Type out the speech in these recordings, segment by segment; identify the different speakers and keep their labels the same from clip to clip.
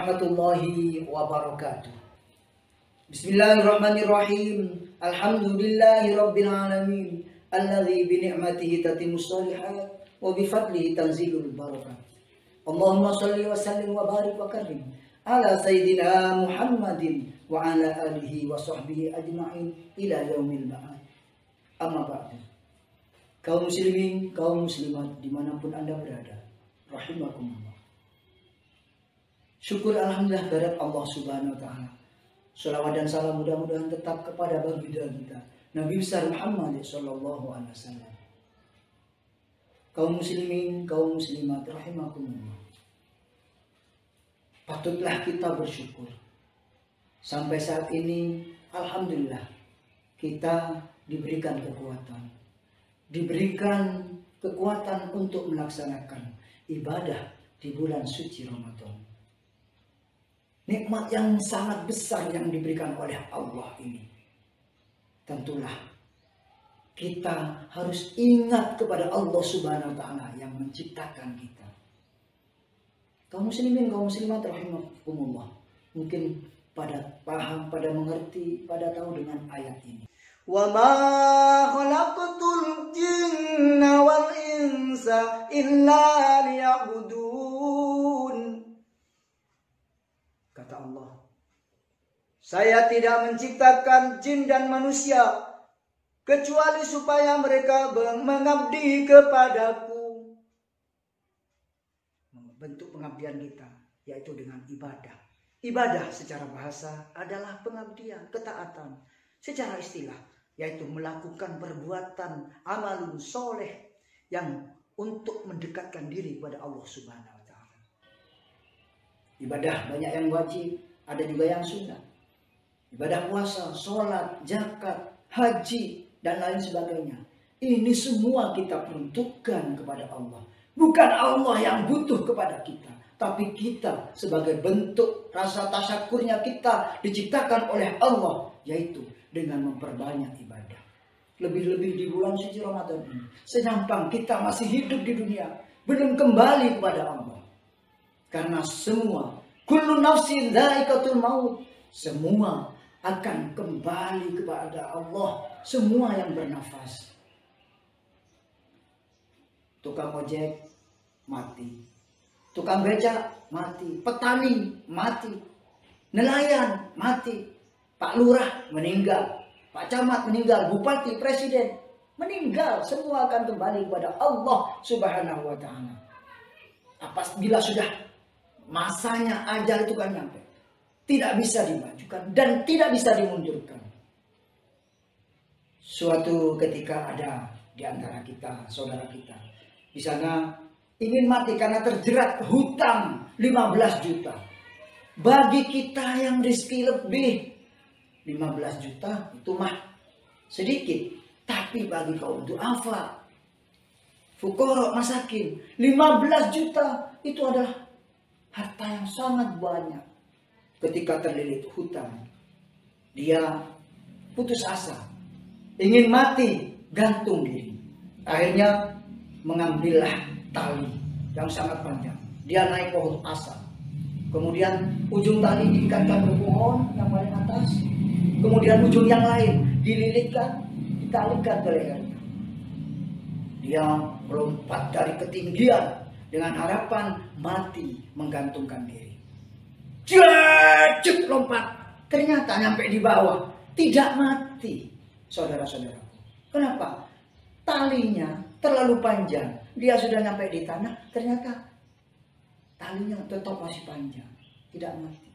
Speaker 1: warahmatullahi wabarakatuh. Bismillahirrahmanirrahim. Alhamdulillahi rabbil alamin. Alladzi bi ni'matihi tatimmus shalihat wa bi fadlihi tanzilul barakat. Allahumma shalli wa sallim wa barik wa karim ala sayyidina Muhammadin wa ala alihi wa sahbihi ajma'in ila yaumil ba'd. Amma ba'du. Kaum muslimin, kaum muslimat dimanapun Anda berada, rahimakumullah. Syukur alhamdulillah kehadirat Allah Subhanahu wa taala. Shalawat dan salam mudah-mudahan tetap kepada baginda kita, Nabi besar Muhammad sallallahu alaihi wasallam. Kaum muslimin, kaum muslimat rahimakumullah. Patutlah kita bersyukur. Sampai saat ini alhamdulillah kita diberikan kekuatan untuk melaksanakan ibadah di bulan suci Ramadan. Nikmat yang sangat besar yang diberikan oleh Allah ini. Tentulah kita harus ingat kepada Allah Subhanahu wa taala yang menciptakan kita. Kaum muslimin, kaum muslimat rahimakumullah, mungkin pada paham, pada mengerti, pada tahu dengan ayat ini. Wa ma khalaqtul jinna wal insa illa liya'budun. Kata Allah, saya tidak menciptakan jin dan manusia kecuali supaya mereka mengabdi kepadaku. Bentuk pengabdian kita yaitu dengan ibadah. Ibadah secara bahasa adalah pengabdian, ketaatan. Secara istilah yaitu melakukan perbuatan amalun soleh yang untuk mendekatkan diri kepada Allah Subhanahu wa taala. Ibadah banyak yang wajib, ada juga yang sunnah. Ibadah puasa, sholat, zakat, haji, dan lain sebagainya. Ini semua kita peruntukkan kepada Allah. Bukan Allah yang butuh kepada kita, tapi kita sebagai bentuk rasa tasyakurnya kita diciptakan oleh Allah, yaitu dengan memperbanyak ibadah. Lebih-lebih di bulan suci Ramadan ini, senampang kita masih hidup di dunia, belum kembali kepada Allah. Karena semua, kullu nafsin dha'iqatul maut, semua akan kembali kepada Allah, semua yang bernafas. Tukang ojek mati, tukang becak mati, petani mati, nelayan mati, Pak Lurah meninggal, Pak Camat meninggal, Bupati, Presiden meninggal, semua akan kembali kepada Allah Subhanahu wa taala. Apabila sudah masanya ajal itu kan nyampe, tidak bisa dimajukan dan tidak bisa dimundurkan. Suatu ketika ada di antara kita, saudara kita, di sana ingin mati karena terjerat hutang 15 juta. Bagi kita yang rezeki lebih, 15 juta itu mah sedikit. Tapi bagi kaum du'afa, fuqara, masakin, 15 juta itu adalah harta yang sangat banyak. Ketika terlilit hutang, dia putus asa, ingin mati, gantung diri. Akhirnya mengambillah tali yang sangat panjang. Dia naik pohon asam. Kemudian ujung tali diikatkan ke pohon yang paling atas. Kemudian ujung yang lain dililitkan, ditalikan ke lehernya. Dia melompat dari ketinggian dengan harapan mati, menggantungkan diri. Jatuh lompat, ternyata nyampe di bawah, tidak mati, saudara-saudaraku. Kenapa? Talinya terlalu panjang. Dia sudah nyampe di tanah, ternyata talinya tetap masih panjang, tidak mati.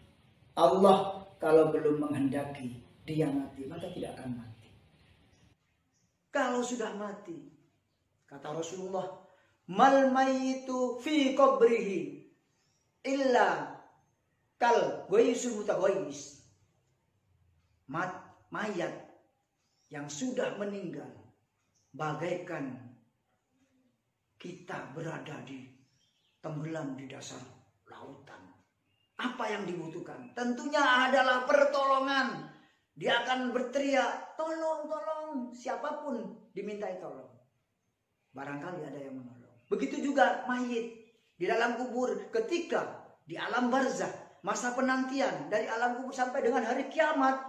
Speaker 1: Allah kalau belum menghendaki dia mati, maka tidak akan mati. Kalau sudah mati, kata Rasulullah, mal mayitu fi qabrihi illa kal ghayyisul mutaghayyiz. Mayat yang sudah meninggal bagaikan kita berada di tenggelam di dasar lautan. Apa yang dibutuhkan? Tentunya adalah pertolongan. Dia akan berteriak, tolong, tolong. Siapapun dimintai tolong. Barangkali ada yang menolong. Begitu juga mayit di dalam kubur ketika di alam barzakh masa penantian dari alam kubur sampai dengan hari kiamat,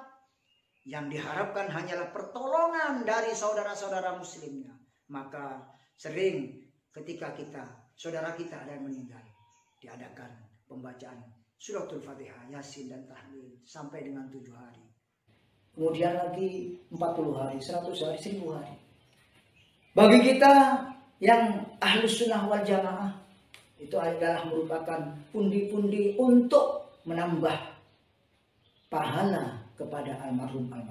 Speaker 1: yang diharapkan hanyalah pertolongan dari saudara-saudara muslimnya. Maka sering ketika saudara kita ada yang meninggal, diadakan pembacaan suratul Fatihah, Yasin dan tahlil sampai dengan 7 hari. Kemudian lagi 40 hari, 100 hari, 1000 hari. Bagi kita yang ahlus sunnah wal jamaah, itu adalah merupakan pundi-pundi untuk menambah pahala kepada almarhumah.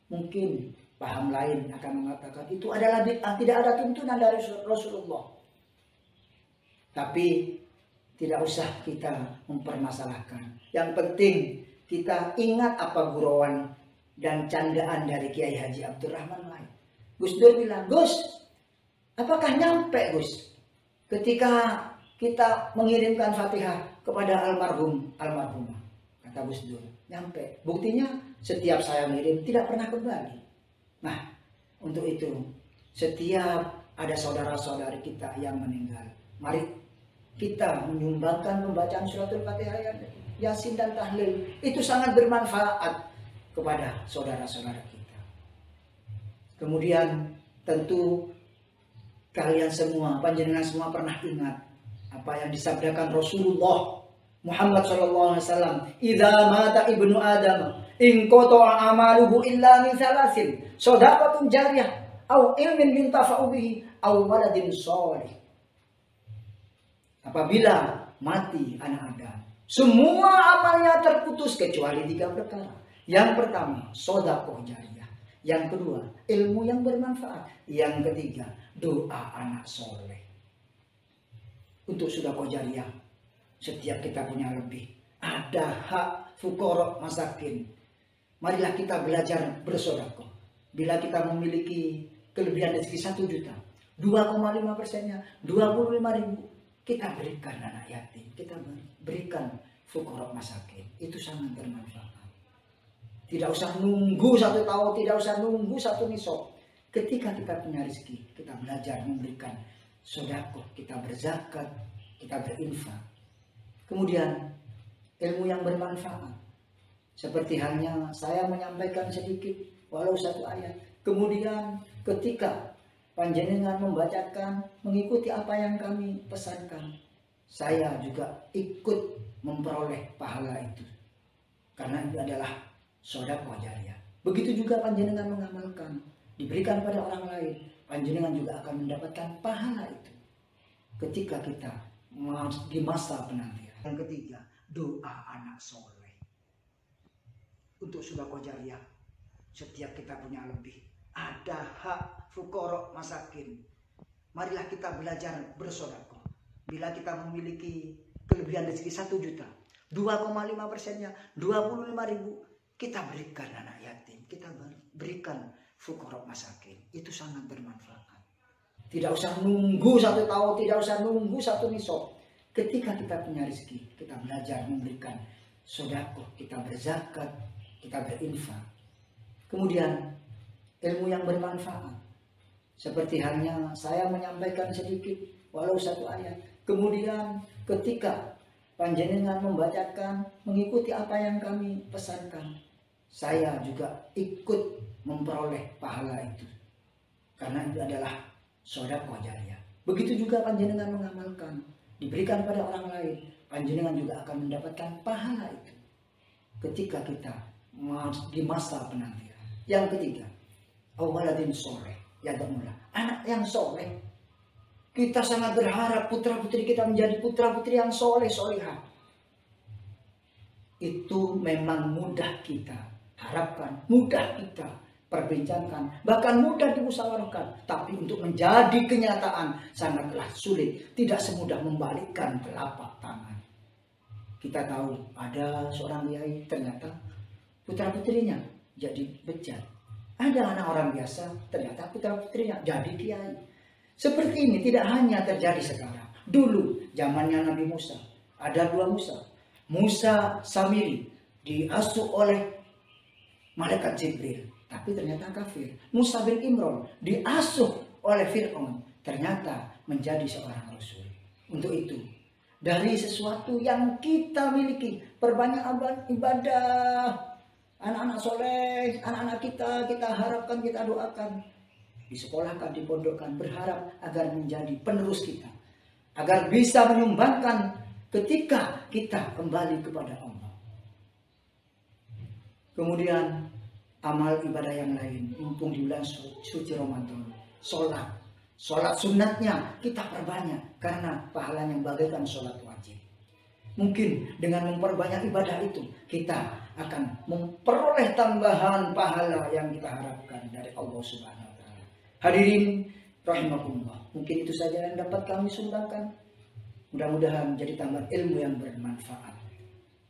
Speaker 1: Mungkin paham lain akan mengatakan itu adalah bid'ah, tidak ada tuntunan dari Rasulullah. Tapi tidak usah kita mempermasalahkan. Yang penting kita ingat apa gurauan dan candaan dari Kiai Haji Abdurrahman lain. Gus Dur bilang, Gus, apakah nyampe Gus ketika kita mengirimkan Fatihah kepada almarhumah? Kata Gus Dur, nyampe. Buktinya setiap saya ngirim tidak pernah kembali. Nah, untuk itu setiap ada saudara-saudari kita yang meninggal, mari kita menyumbangkan pembacaan suratul Fatihah, Yasin dan tahlil. Itu sangat bermanfaat kepada saudara-saudara kita. Kemudian tentu kalian semua, panjenengan semua pernah ingat apa yang disabdakan Rasulullah Muhammad SAW. Idza mata ibnu Adam in qata'a amaluhu illa min thalathin, shadaqatun jariyah aw ilmin yuntafa'u bihi aw waladin shalih. Apabila mati anak Adam, semua amalnya terputus kecuali 3 perkara. Yang pertama, sedekah jariyah. Yang kedua, ilmu yang bermanfaat. Yang ketiga, doa anak soleh. Untuk sedekah jariyah, setiap kita punya lebih. Ada hak fuqara masakin. Marilah kita belajar bersedekah. Bila kita memiliki kelebihan rezeki 1 juta, 2,5%-nya 25.000 kita berikan anak yatim, kita berikan fuqara masakin. Itu sangat bermanfaat. Tidak usah nunggu 1 tahun, tidak usah nunggu 1 nisab. Ketika kita punya rezeki, kita belajar memberikan sedekah, kita berzakat, kita berinfak. Kemudian ilmu yang bermanfaat. Seperti halnya saya menyampaikan sedikit walau 1 ayat. Kemudian ketika panjenengan membacakan, mengikuti apa yang kami pesankan, saya juga ikut memperoleh pahala itu. Karena itu adalah sedekah jariyah. Begitu juga panjenengan mengamalkan, diberikan pada orang lain, panjenengan juga akan mendapatkan pahala itu ketika kita di masa penantian. Yang ketiga, doa anak soleh. Untuk sedekah jariyah, setiap kita punya lebih, ada hak fuqara masakin. Marilah kita belajar bersedekah. Bila kita memiliki kelebihan rezeki 1 juta, 2,5%-nya 25.000 kita berikan anak yatim, kita berikan fuqara masakin. Itu sangat bermanfaat. Tidak usah nunggu 1 tahun, tidak usah nunggu 1 nisab. Ketika kita punya rezeki, kita belajar memberikan sedekah, kita berzakat, kita berinfak. Kemudian ilmu yang bermanfaat. Seperti halnya saya menyampaikan sedikit walau 1 ayat. Kemudian ketika panjenengan membacakan, mengikuti apa yang kami pesankan, saya juga ikut memperoleh pahala itu. Karena itu adalah sedekah jariyah. Begitu juga panjenengan mengamalkan, diberikan pada orang lain, panjenengan juga akan mendapatkan pahala itu ketika kita di masa penantian. Yang ketiga, awaladin soleh, ya damullah, anak yang soleh. Kita sangat berharap putra-putri kita menjadi putra-putri yang soleh, solehah. Itu memang mudah kita harapkan, mudah kita perbincangkan, bahkan mudah dimusyawarahkan. Tapi untuk menjadi kenyataan sangatlah sulit, tidak semudah membalikkan telapak tangan. Kita tahu ada seorang kiai, ternyata putra-putrinya jadi bejat. Ada anak orang biasa, ternyata putra-putrinya jadi kiai. Seperti ini tidak hanya terjadi sekarang. Dulu zamannya Nabi Musa, ada 2 Musa. Musa Samiri diasuh oleh malaikat Jibril, tapi ternyata kafir. Musa bin Imran diasuh oleh Fir'aun, ternyata menjadi seorang rasul. Untuk itu, dari sesuatu yang kita miliki. Perbanyak ibadah. Anak-anak soleh, anak-anak kita harapkan, kita doakan. Disekolahkan, dipondokkan, berharap agar menjadi penerus kita. Agar bisa menyumbangkan ketika kita kembali kepada Allah. Kemudian amal ibadah yang lain, mumpung di bulan suci Ramadan, sholat sunatnya kita perbanyak karena pahalanya bagaikan sholat wajib. Mungkin dengan memperbanyak ibadah itu kita akan memperoleh tambahan pahala yang kita harapkan dari Allah Subhanahu wa taala. Hadirin rahimakumullah, mungkin itu saja yang dapat kami sumbangkan. Mudah-mudahan jadi tambahan ilmu yang bermanfaat.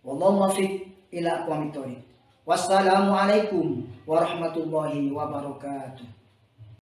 Speaker 1: Wallahu muwaffiq ila aqwamit thoriq. Wassalamualaikum warahmatullahi wabarakatuh.